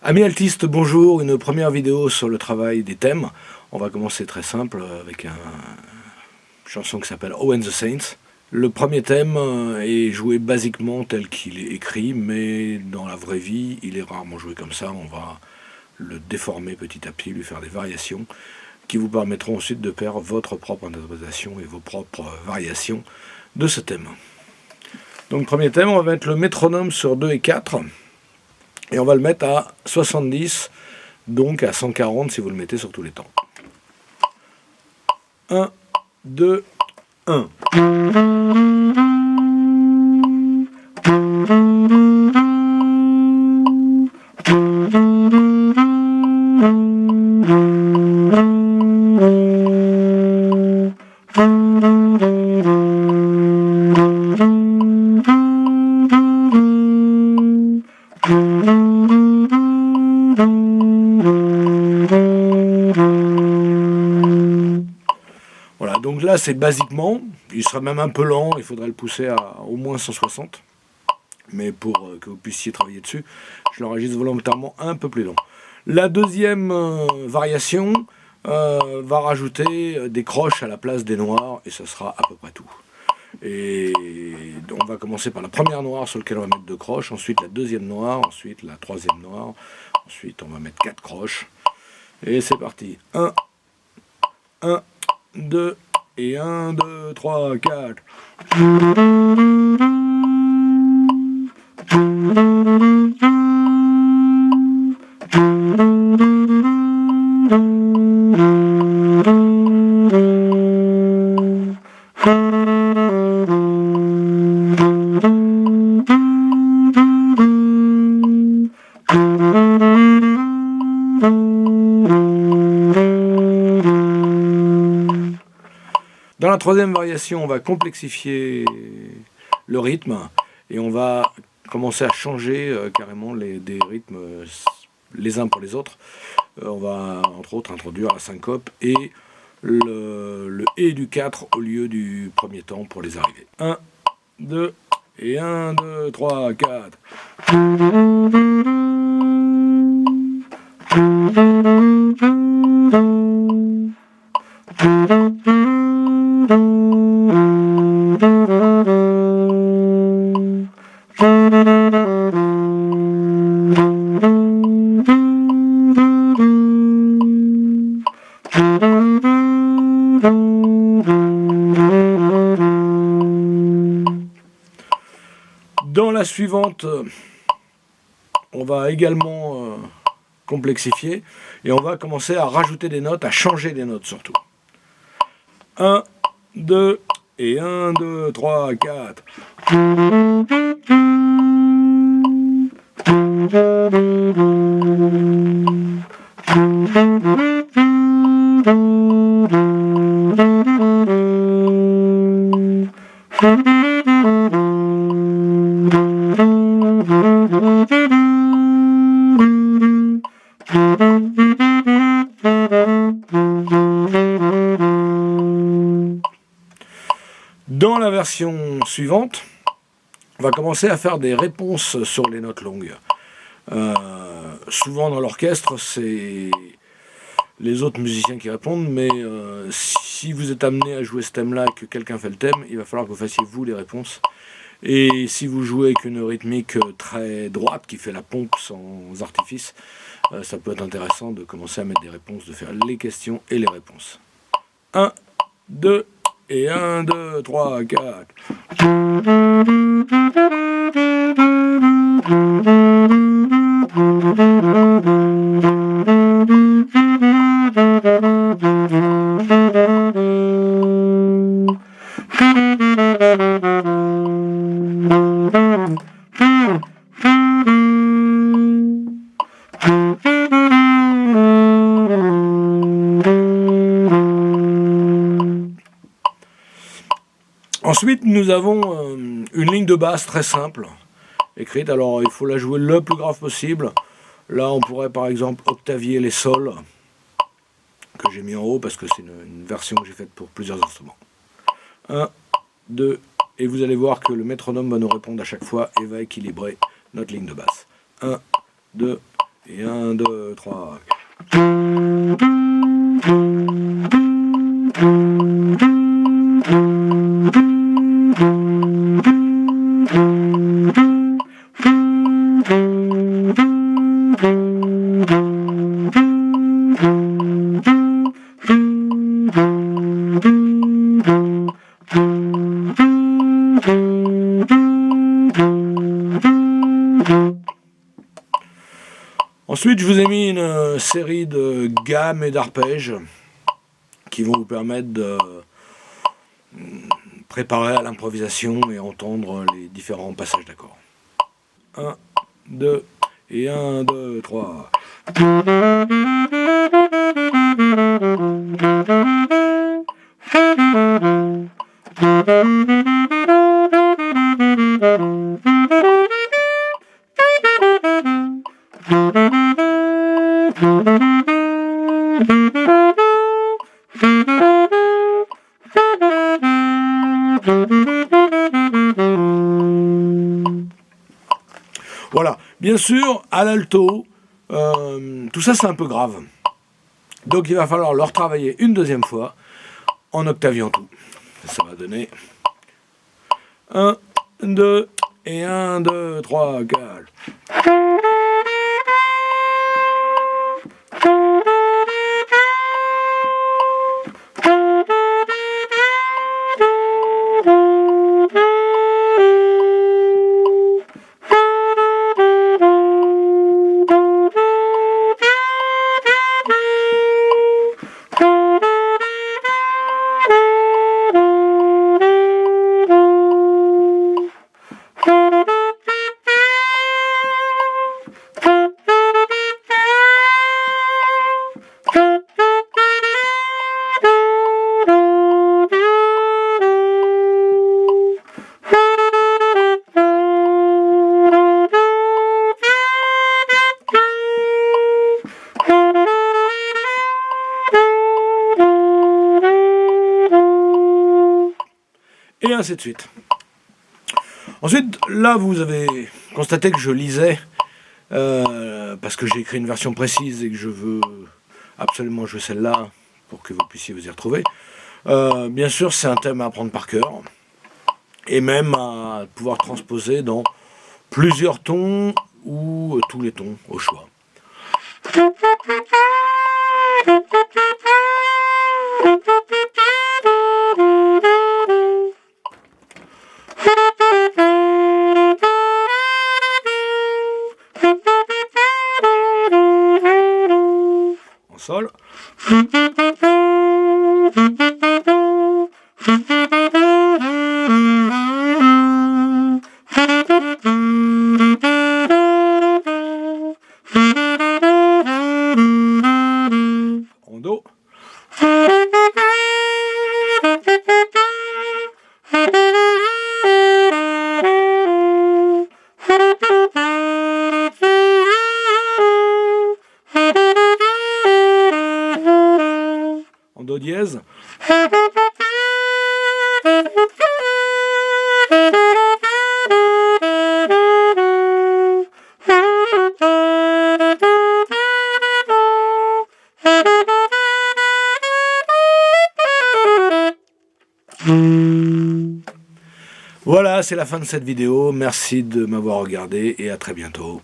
Amis altistes, bonjour, une première vidéo sur le travail des thèmes. On va commencer très simple avec une chanson qui s'appelle Oh and the Saints. Le premier thème est joué basiquement tel qu'il est écrit, mais dans la vraie vie, il est rarement joué comme ça. On va le déformer petit à petit, lui faire des variations qui vous permettront ensuite de faire votre propre interprétation et vos propres variations de ce thème. Donc premier thème, on va mettre le métronome sur 2 et 4. Et on va le mettre à 70, donc à 140 si vous le mettez sur tous les temps. 1, 2, 1. Voilà, donc là c'est basiquement, il sera même un peu lent, il faudrait le pousser à au moins 160, mais pour que vous puissiez travailler dessus, je l'enregistre volontairement un peu plus lent. La deuxième variation va rajouter des croches à la place des noirs, et ce sera à peu près tout. Et on va commencer par la première noire sur laquelle on va mettre 2 croches, ensuite la deuxième noire, ensuite la troisième noire, ensuite on va mettre 4 croches, et c'est parti. 1, 1, 2, et 1, 2, 3, 4. Dans la troisième variation, on va complexifier le rythme et on va commencer à changer carrément des rythmes les uns pour les autres. On va entre autres introduire la syncope et le et du 4 au lieu du premier temps pour les arrivées. 1, 2 et 1, 2, 3, 4. Dans la suivante, on va également complexifier et on va commencer à rajouter des notes, à changer des notes surtout. 1, 2 et 1, 2, 3, 4. Dans la version suivante, on va commencer à faire des réponses sur les notes longues. Souvent dans l'orchestre, c'est les autres musiciens qui répondent, mais si vous êtes amené à jouer ce thème-là et que quelqu'un fait le thème, il va falloir que vous fassiez vous les réponses. Et si vous jouez avec une rythmique très droite qui fait la pompe sans artifice, ça peut être intéressant de commencer à mettre des réponses, de faire les questions et les réponses. 1, 2 et 1, 2, 3, 4. Ensuite, nous avons une ligne de basse très simple, écrite. Alors, il faut la jouer le plus grave possible. Là, on pourrait par exemple octavier les sols, que j'ai mis en haut parce que c'est une version que j'ai faite pour plusieurs instruments. 1, 2, et vous allez voir que le métronome va nous répondre à chaque fois et va équilibrer notre ligne de basse. 1, 2, Et 1, 2, 3. Ensuite, je vous ai mis une série de gammes et d'arpèges qui vont vous permettre de préparer à l'improvisation et entendre les différents passages d'accords. 1, 2 et 1, 2, 3. Voilà, bien sûr, à l'alto, tout ça c'est un peu grave. Donc il va falloir le retravailler une deuxième fois en octaviant tout. Ça va donner 1, 2 et 1, 2, 3, 4. Et ainsi de suite. Ensuite, là, vous avez constaté que je lisais, parce que j'ai écrit une version précise et que je veux absolument jouer celle-là pour que vous puissiez vous y retrouver. Bien sûr, c'est un thème à apprendre par cœur, et même à pouvoir transposer dans plusieurs tons ou tous les tons au choix. En sol. En do. En do dièse. Voilà, c'est la fin de cette vidéo. Merci de m'avoir regardé et à très bientôt.